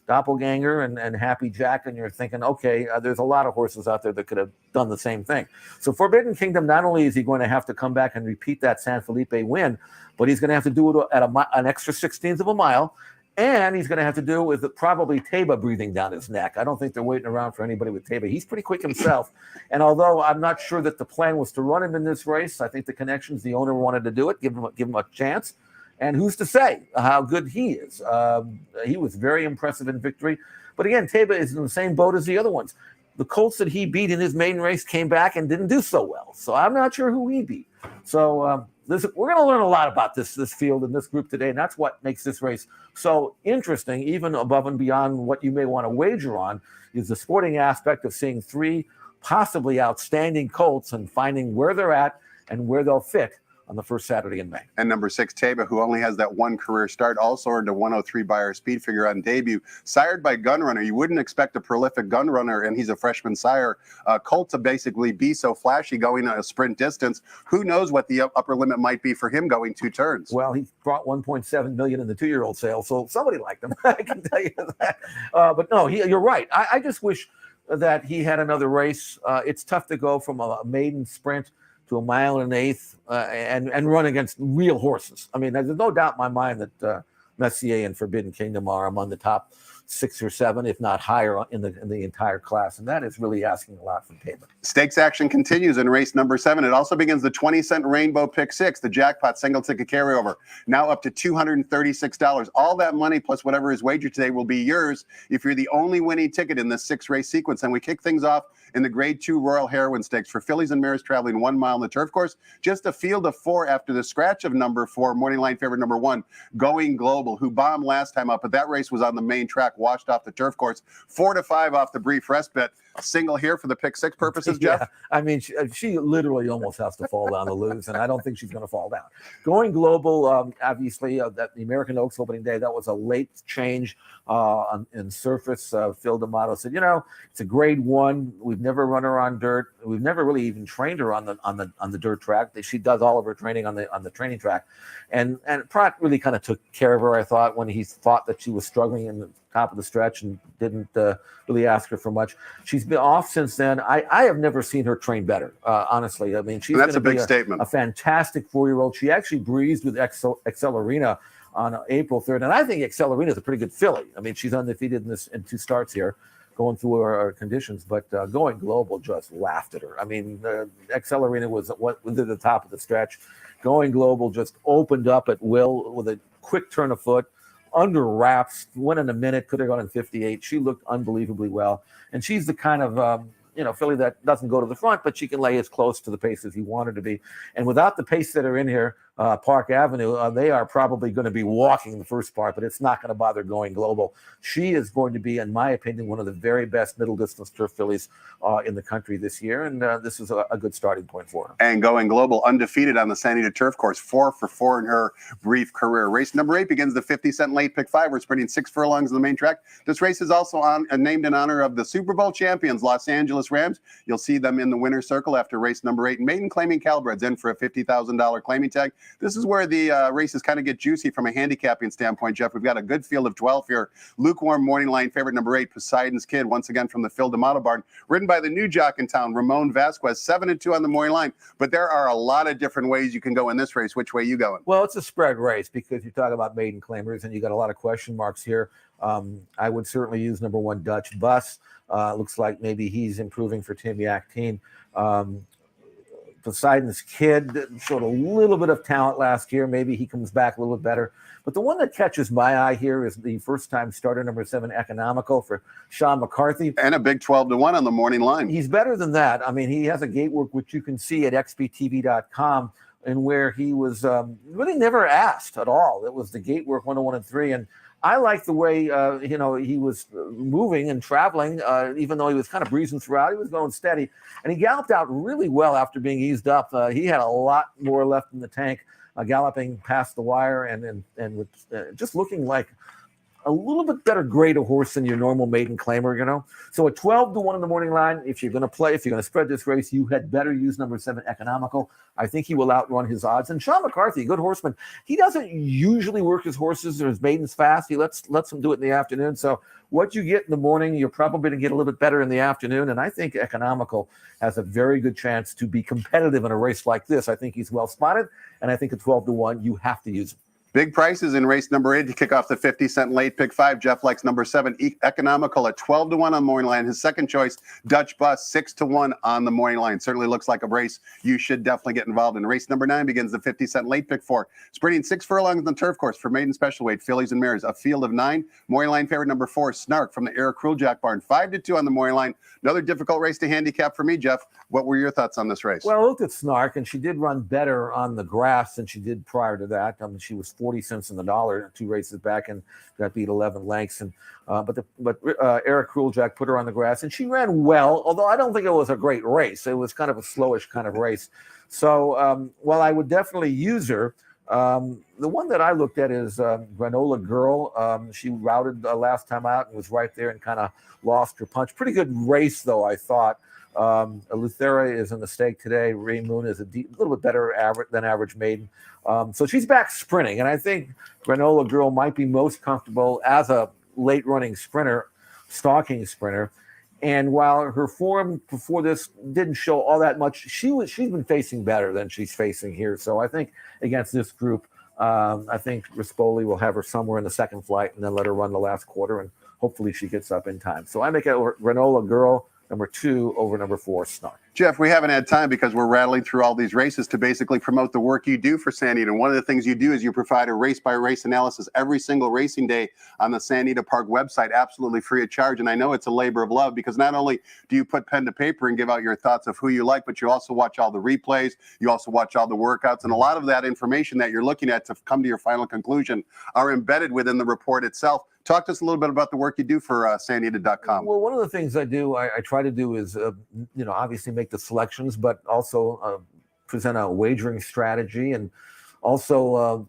Doppelganger and Happy Jack, and you're thinking, okay, there's a lot of horses out there that could have done the same thing. So Forbidden Kingdom, not only is he going to have to come back and repeat that San Felipe win, but he's going to have to do it at an extra 16th of a mile. And he's going to have to do it with probably Taba breathing down his neck. I don't think they're waiting around for anybody with Taba. He's pretty quick himself. And although I'm not sure that the plan was to run him in this race, I think the connections, the owner wanted to do it, give him a chance. And who's to say how good he is? He was very impressive in victory. But again, Taba is in the same boat as the other ones. The colts that he beat in his maiden race came back and didn't do so well. So I'm not sure who he beat. So we're going to learn a lot about this field and this group today, and that's what makes this race so interesting, even above and beyond what you may want to wager on, is the sporting aspect of seeing 3 possibly outstanding colts and finding where they're at and where they'll fit on the first Saturday in May. And number 6, Taba, who only has that one career start, also earned a 103 Beyer speed figure on debut. Sired by Gunrunner, you wouldn't expect a prolific gun runner, and he's a freshman sire. Colt to basically be so flashy going a sprint distance. Who knows what the upper limit might be for him going 2 turns? Well, he brought $1.7 million in the 2-year-old sale, so somebody liked him. I can tell you that. But no, you're right. I just wish that he had another race. It's tough to go from a maiden sprint to 1 1/8 and run against real horses. I mean, there's no doubt in my mind that Messier and Forbidden Kingdom are among the top 6 or 7, if not higher, in the entire class, and that is really asking a lot from Taba. Stakes action continues in race number 7. It also begins the 20-cent Rainbow Pick 6, the jackpot single ticket carryover, now up to $236. All that money plus whatever is wagered today will be yours if you're the only winning ticket in this 6-race sequence. And we kick things off in the Grade 2 Royal Heroine Stakes for fillies and mares traveling 1 mile on the turf course. Just a field of 4 after the scratch of number 4, morning line favorite number 1, Going Global, who bombed last time out, but that race was on the main track, washed off the turf course. 4 to 5 off the brief respite. Single here for the pick 6 purposes, Jeff? Yeah, I mean, she literally almost has to fall down to lose, and I don't think she's going to fall down. Going Global, obviously, that the American Oaks opening day, that was a late change in surface. Phil D'Amato said, it's a grade 1. We've never run her on dirt. We've never really even trained her on the dirt track. She does all of her training on the training track, and Pratt really kind of took care of her. I thought when he thought that she was struggling in the top of the stretch and didn't really ask her for much. She's been off since then. I have never seen her train better, honestly. I mean, she's that's a big statement. A fantastic 4-year-old. She actually breezed with Excel Arena on April 3rd. And I think Accelerina is a pretty good filly. I mean, she's undefeated in 2 starts here, going through our conditions, but Going Global just laughed at her. I mean, Accelerina was at the top of the stretch. Going Global just opened up at will with a quick turn of foot, under wraps, went in a minute, could have gone in 58. She looked unbelievably well. And she's the kind of filly that doesn't go to the front, but she can lay as close to the pace as you want her to be. And without the pace that are in here, Park Avenue, they are probably going to be walking the first part, but it's not going to bother Going Global. She is going to be, in my opinion, one of the very best middle distance turf fillies in the country this year. And this is a good starting point for her. And Going Global, undefeated on the San Anita Turf Course, 4 for 4 in her brief career. Race number 8 begins the 50-cent late pick 5. We're sprinting 6 furlongs on the main track. This race is also named in honor of the Super Bowl champions, Los Angeles Rams. You'll see them in the winner's circle after race number 8. Maiden Claiming Calibreds in for a $50,000 claiming tag. This is where the races kind of get juicy from a handicapping standpoint, Jeff. We've got a good field of 12 here. Lukewarm morning line favorite number 8, Poseidon's Kid, once again from the Phil D'Amato barn, ridden by the new jock in town, Ramon Vasquez, 7-2 on the morning line. But there are a lot of different ways you can go in this race. Which way you going? Well, it's a spread race because you talk about maiden claimers and you got a lot of question marks here. I would certainly use number 1, Dutch Bus. Looks like maybe he's improving for Timmy Actine. Poseidon's Kid showed a little bit of talent last year. Maybe he comes back a little bit better. But the one that catches my eye here is the first-time starter, number 7, Economical, for Sean McCarthy. And a big 12-1 on the morning line. He's better than that. I mean, he has a gate work, which you can see at xbtv.com, and where he was really never asked at all. It was the gate work 101 and 3. And I like the way, he was moving and traveling, even though he was kind of breezing throughout. He was going steady. And he galloped out really well after being eased up. He had a lot more left in the tank, galloping past the wire and with, just looking like a little bit better grade of horse than your normal maiden claimer, So a 12-1 in the morning line, if you're going to spread this race, you had better use number 7, Economical. I think he will outrun his odds. And Sean McCarthy, good horseman. He doesn't usually work his horses or his maidens fast. He lets them do it in the afternoon. So what you get in the morning, you're probably going to get a little bit better in the afternoon. And I think Economical has a very good chance to be competitive in a race like this. I think he's well spotted. And I think at 12-1, you have to use him. Big prices in race number 8 to kick off the 50-cent late pick 5. Jeff likes number 7, Economical, at 12-1 on the morning line. His second choice, Dutch Bus, 6-1 on the morning line. Certainly looks like a race you should definitely get involved in. Race number 9 begins the 50-cent late pick 4. Sprinting 6 furlongs on the turf course for maiden special weight, fillies and mares. A field of 9. Morning line favorite number 4, Snark from the Era Cruel Jack barn, 5-2 on the morning line. Another difficult race to handicap for me, Jeff. What were your thoughts on this race? Well, I looked at Snark, and she did run better on the grass than she did prior to that. I mean, she was 40 cents in the dollar 2 races back and got beat 11 lengths. And but Eric Crueljack put her on the grass, and she ran well, although I don't think it was a great race. It was kind of a slowish kind of race. So while I would definitely use her, the one that I looked at is Granola Girl. She routed last time out and was right there and kind of lost her punch. Pretty good race, though, I thought. Luthera is in the stake today. Ray Moon is a little bit better than average maiden. So she's back sprinting, and I think Granola Girl might be most comfortable as a late running sprinter, stalking sprinter. And while her form before this didn't show all that much, she's been facing better than she's facing here. So I think against this group, I think Rispoli will have her somewhere in the second flight and then let her run the last quarter, and hopefully she gets up in time. So I make it Granola Girl, number 2 over number 4, Snark. Jeff, we haven't had time because we're rattling through all these races to basically promote the work you do for San Anita. And one of the things you do is you provide a race-by-race analysis every single racing day on the San Anita Park website, absolutely free of charge. And I know it's a labor of love because not only do you put pen to paper and give out your thoughts of who you like, but you also watch all the replays, you also watch all the workouts, and a lot of that information that you're looking at to come to your final conclusion are embedded within the report itself. Talk to us a little bit about the work you do for sanita.com. Well, one of the things I do, I try to do is, obviously make the selections, but also present a wagering strategy and also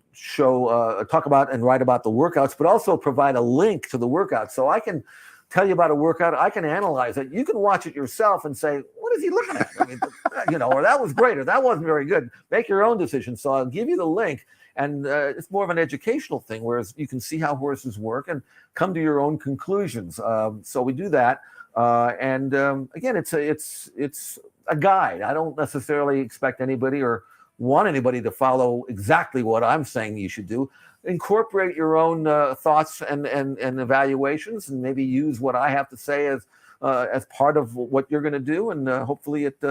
talk about and write about the workouts, but also provide a link to the workout. So I can tell you about a workout. I can analyze it. You can watch it yourself and say, what is he looking at? I mean, or that was great, or that wasn't very good. Make your own decision. So I'll give you the link. And it's more of an educational thing, whereas you can see how horses work and come to your own conclusions. So we do that. Again, it's a guide. I don't necessarily expect anybody or want anybody to follow exactly what I'm saying you should do. Incorporate your own thoughts and evaluations, and maybe use what I have to say as part of what you're going to do, and hopefully it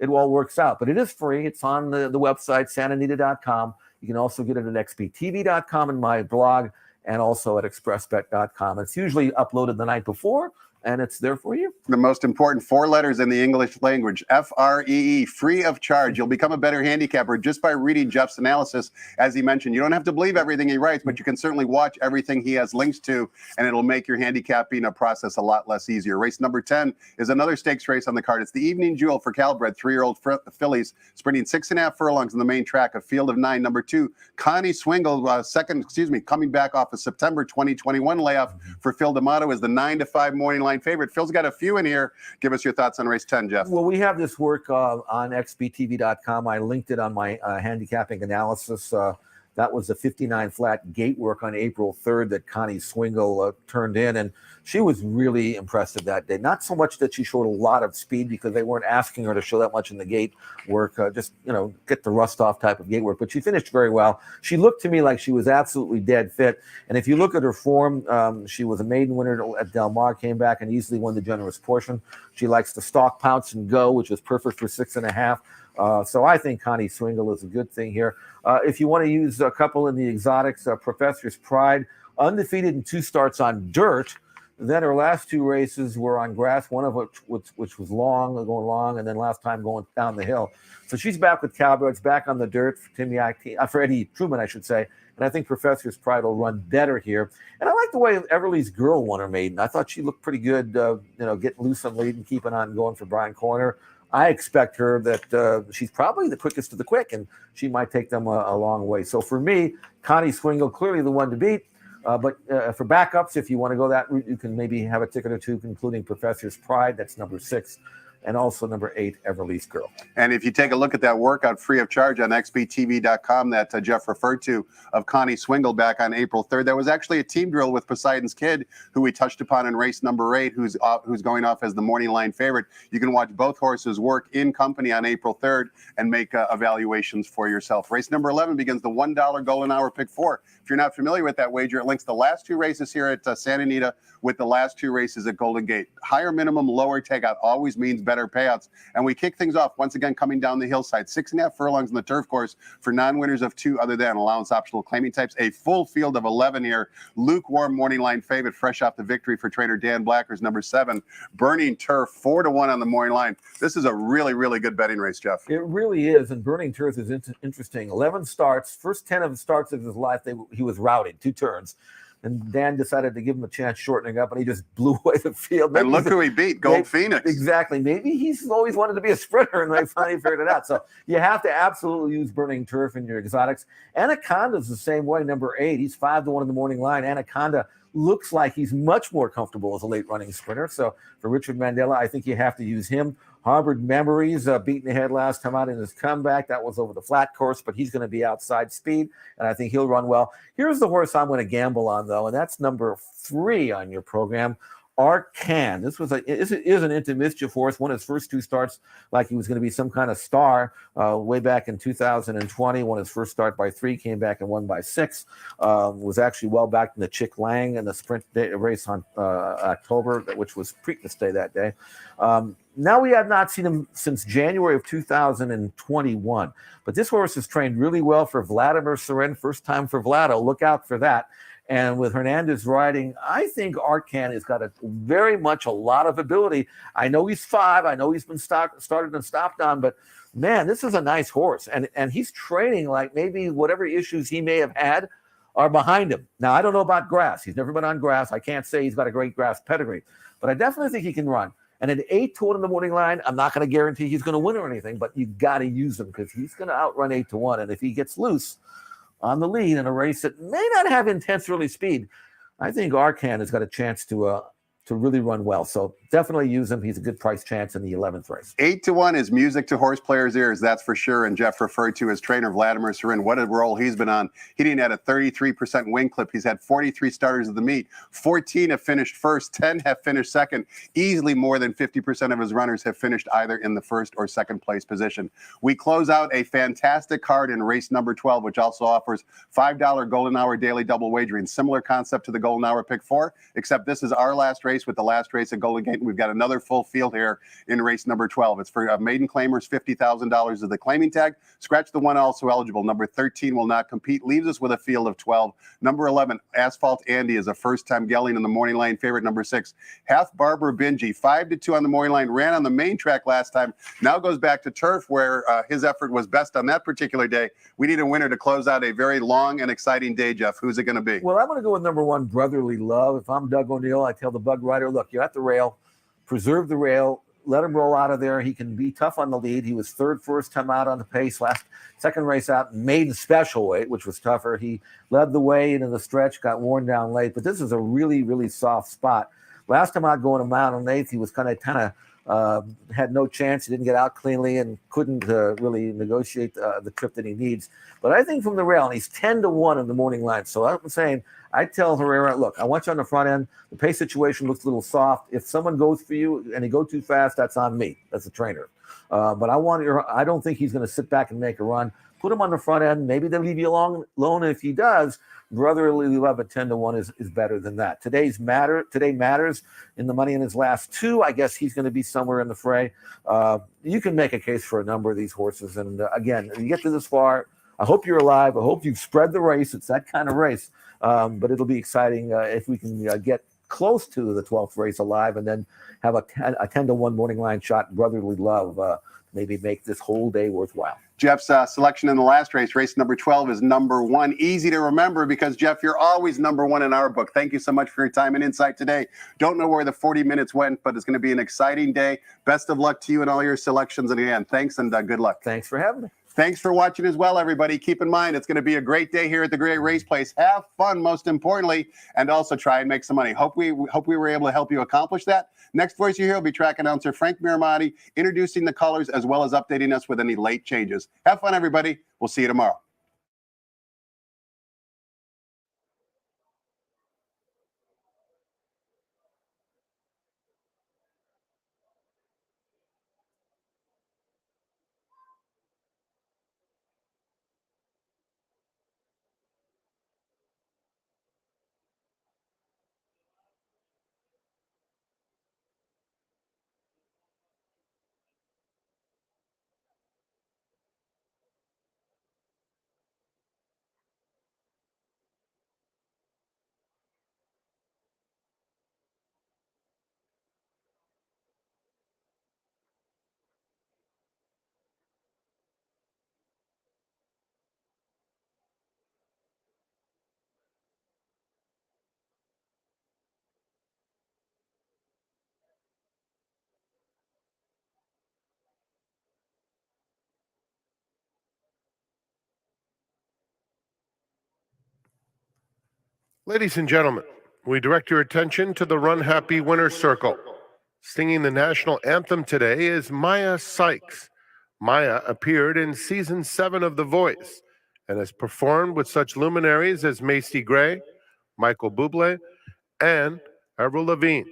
all works out. But it is free. It's on the website, santanita.com. You can also get it at xbtv.com in my blog, and also at expressbet.com. It's usually uploaded the night before, and it's there for you. The most important 4 letters in the English language, FREE, free of charge. You'll become a better handicapper just by reading Jeff's analysis. As he mentioned, you don't have to believe everything he writes, but you can certainly watch everything he has links to, and it'll make your handicapping process a lot less easier. Race number 10 is another stakes race on the card. It's the evening jewel for Calbred, 3-year-old fillies, sprinting 6.5 furlongs in the main track, a field of 9. Number 2, Connie Swingle, coming back off a September 2021 layoff for Phil D'Amato, is the 9-5 morning line favorite. Phil's got a few in here. Give us your thoughts on race 10, Jeff. Well, we have this work on xbtv.com. I linked it on my handicapping analysis. That was a 59 flat gate work on April 3rd that Connie Swingle turned in, and she was really impressive that day. Not so much that she showed a lot of speed, because they weren't asking her to show that much in the gate work, just get the rust off type of gate work, but she finished very well. She looked to me like she was absolutely dead fit, and if you look at her form, she was a maiden winner at Del Mar, came back and easily won the generous portion. She likes to stalk, pounce, and go, which was perfect for 6.5. So I think Connie Swingle is a good thing here. If you want to use a couple in the exotics, Professor's Pride, undefeated in 2 starts on dirt. Then her last 2 races were on grass, one of which was going long, and then last time going down the hill. So she's back with Cowboys, back on the dirt for Eddie Truman, I should say. And I think Professor's Pride will run better here. And I like the way Everly's Girl won her maiden. I thought she looked pretty good, getting loose on lead and keeping on going for Brian Corner. I expect her that she's probably the quickest of the quick, and she might take them a long way. So for me, Connie Swingle, clearly the one to beat. But for backups, if you want to go that route, you can maybe have a ticket or 2, including Professor's Pride. That's number 6. And also number 8, Everly's Girl. And if you take a look at that workout free of charge on xbtv.com that Jeff referred to, of Connie Swingle back on April 3rd, there was actually a team drill with Poseidon's Kid, who we touched upon in race number 8, who's going off as the morning line favorite. You can watch both horses work in company on April 3rd and make evaluations for yourself. Race number 11 begins the $1 Golden Hour Pick 4. If you're not familiar with that wager, it links the last 2 races here at Santa Anita with the last 2 races at Golden Gate. Higher minimum, lower takeout always means better payouts. And we kick things off once again coming down the hillside. 6.5 furlongs in the turf course for non-winners of 2 other than allowance optional claiming types. A full field of 11 here. Lukewarm morning line favorite, fresh off the victory for trainer Dan Blacker's number 7. Burning Turf, 4-1 on the morning line. This is a really, really good betting race, Jeff. It really is. And Burning Turf is interesting. 11 starts. First 10 of the starts of his life, he was routed 2 turns. And Dan decided to give him a chance shortening up, and he just blew away the field. Maybe, and look who he beat, Gold Phoenix. Exactly. Maybe he's always wanted to be a sprinter, and they finally figured it out. So you have to absolutely use Burning Turf in your exotics. Anaconda's the same way, number 8. He's 5-1 in the morning line. Anaconda looks like he's much more comfortable as a late running sprinter. So for Richard Mandela, I think you have to use him. Harbored Memories, beaten ahead last time out in his comeback. That was over the flat course, but he's going to be outside speed, and I think he'll run well. Here's the horse I'm going to gamble on, though, and that's number 3 on your program, Arcan. This is an Into Mischief horse. Won his first 2 starts like he was going to be some kind of star way back in 2020. Won his first start by 3, came back and won by 6. Was actually well backed in the Chick Lang and the sprint race on October, which was Preakness Day that day. Now we have not seen him since January of 2021. But this horse is trained really well for Vladimir Seren. First time for Vlado. Look out for that. And with Hernandez riding, I think Arcan has got very much a lot of ability. I know he's 5. I know he's been started and stopped on, but man, this is a nice horse. And he's training like maybe whatever issues he may have had are behind him. Now, I don't know about grass. He's never been on grass. I can't say he's got a great grass pedigree, but I definitely think he can run. And at 8-1 in the morning line, I'm not going to guarantee he's going to win or anything, but you got to use him because he's going to outrun 8-1. And if he gets loose on the lead in a race that may not have intense early speed, I think Arcan has got a chance to really run well. So definitely use him. He's a good price chance in the 11th race. 8-1 is music to horse players' ears, that's for sure. And Jeff referred to his trainer, Vladimir Serin. What a role he's been on. He didn't had a 33% win clip. He's had 43 starters of the meet. 14 have finished first, 10 have finished second. Easily more than 50% of his runners have finished either in the first or second place position. We close out a fantastic card in race number 12, which also offers $5 Golden Hour daily double wagering. Similar concept to the Golden Hour Pick 4, except this is our last race with the last race at Golden Gate. We've got another full field here in race number 12. It's for maiden claimers, $50,000 of the claiming tag. Scratch the one also eligible. Number 13 will not compete. Leaves us with a field of 12. Number 11, Asphalt Andy is a first-time gelding in the morning line favorite. Number 6, Half Barber Benji, 5-2 on the morning line. Ran on the main track last time. Now goes back to turf where his effort was best on that particular day. We need a winner to close out a very long and exciting day, Jeff. Who's it going to be? Well, I'm going to go with number 1, Brotherly Love. If I'm Doug O'Neill, I tell the bug rider, look, you're at the rail. Preserve the rail. Let him roll out of there. He can be tough on the lead. He was third first time out on the pace. Second race out, maiden special weight, which was tougher. He led the way into the stretch, got worn down late. But this is a really, really soft spot. Last time out going to mile on 8th, he was kind of had no chance. He didn't get out cleanly and couldn't really negotiate the trip that he needs. But I think from the rail, and he's 10-1 in the morning line. So I'm saying, I tell Herrera, look, I want you on the front end. The pace situation looks a little soft. If someone goes for you and they go too fast, that's on me. That's the trainer. But I don't think he's going to sit back and make a run. Put him on the front end. Maybe they'll leave you alone. And if he does, Brotherly Love at 10-1 is better than that. Today matters in the money in his last 2. I guess he's going to be somewhere in the fray. You can make a case for a number of these horses. And again, you get to this far, I hope you're alive. I hope you've spread the race. It's that kind of race. But it'll be exciting if we can get close to the 12th race alive and then have a 10-1 morning line shot. Brotherly Love maybe make this whole day worthwhile. Jeff's selection in the last race, race number 12, is number 1. Easy to remember because, Jeff, you're always number 1 in our book. Thank you so much for your time and insight today. Don't know where the 40 minutes went, but it's going to be an exciting day. Best of luck to you and all your selections. And again, thanks and good luck. Thanks for having me. Thanks for watching as well, everybody. Keep in mind, it's going to be a great day here at the Great Race Place. Have fun, most importantly, and also try and make some money. Hope we were able to help you accomplish that. Next voice you hear will be track announcer Frank Miramati, introducing the colors as well as updating us with any late changes. Have fun, everybody. We'll see you tomorrow. Ladies and gentlemen, we direct your attention to the Run Happy Winner's Circle. Singing the national anthem today is Maya Sykes. Maya appeared in season 7 of The Voice and has performed with such luminaries as Macy Gray, Michael Bublé, and Avril Lavigne.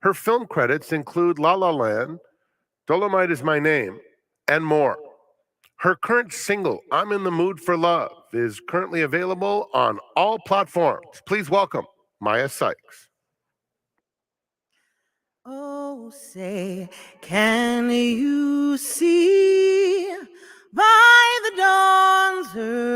Her film credits include La La Land, Dolomite Is My Name, and more. Her current single, I'm in the Mood for Love, is currently available on all platforms. Please welcome Maya Sykes. Oh, say, can you see by the dawn's early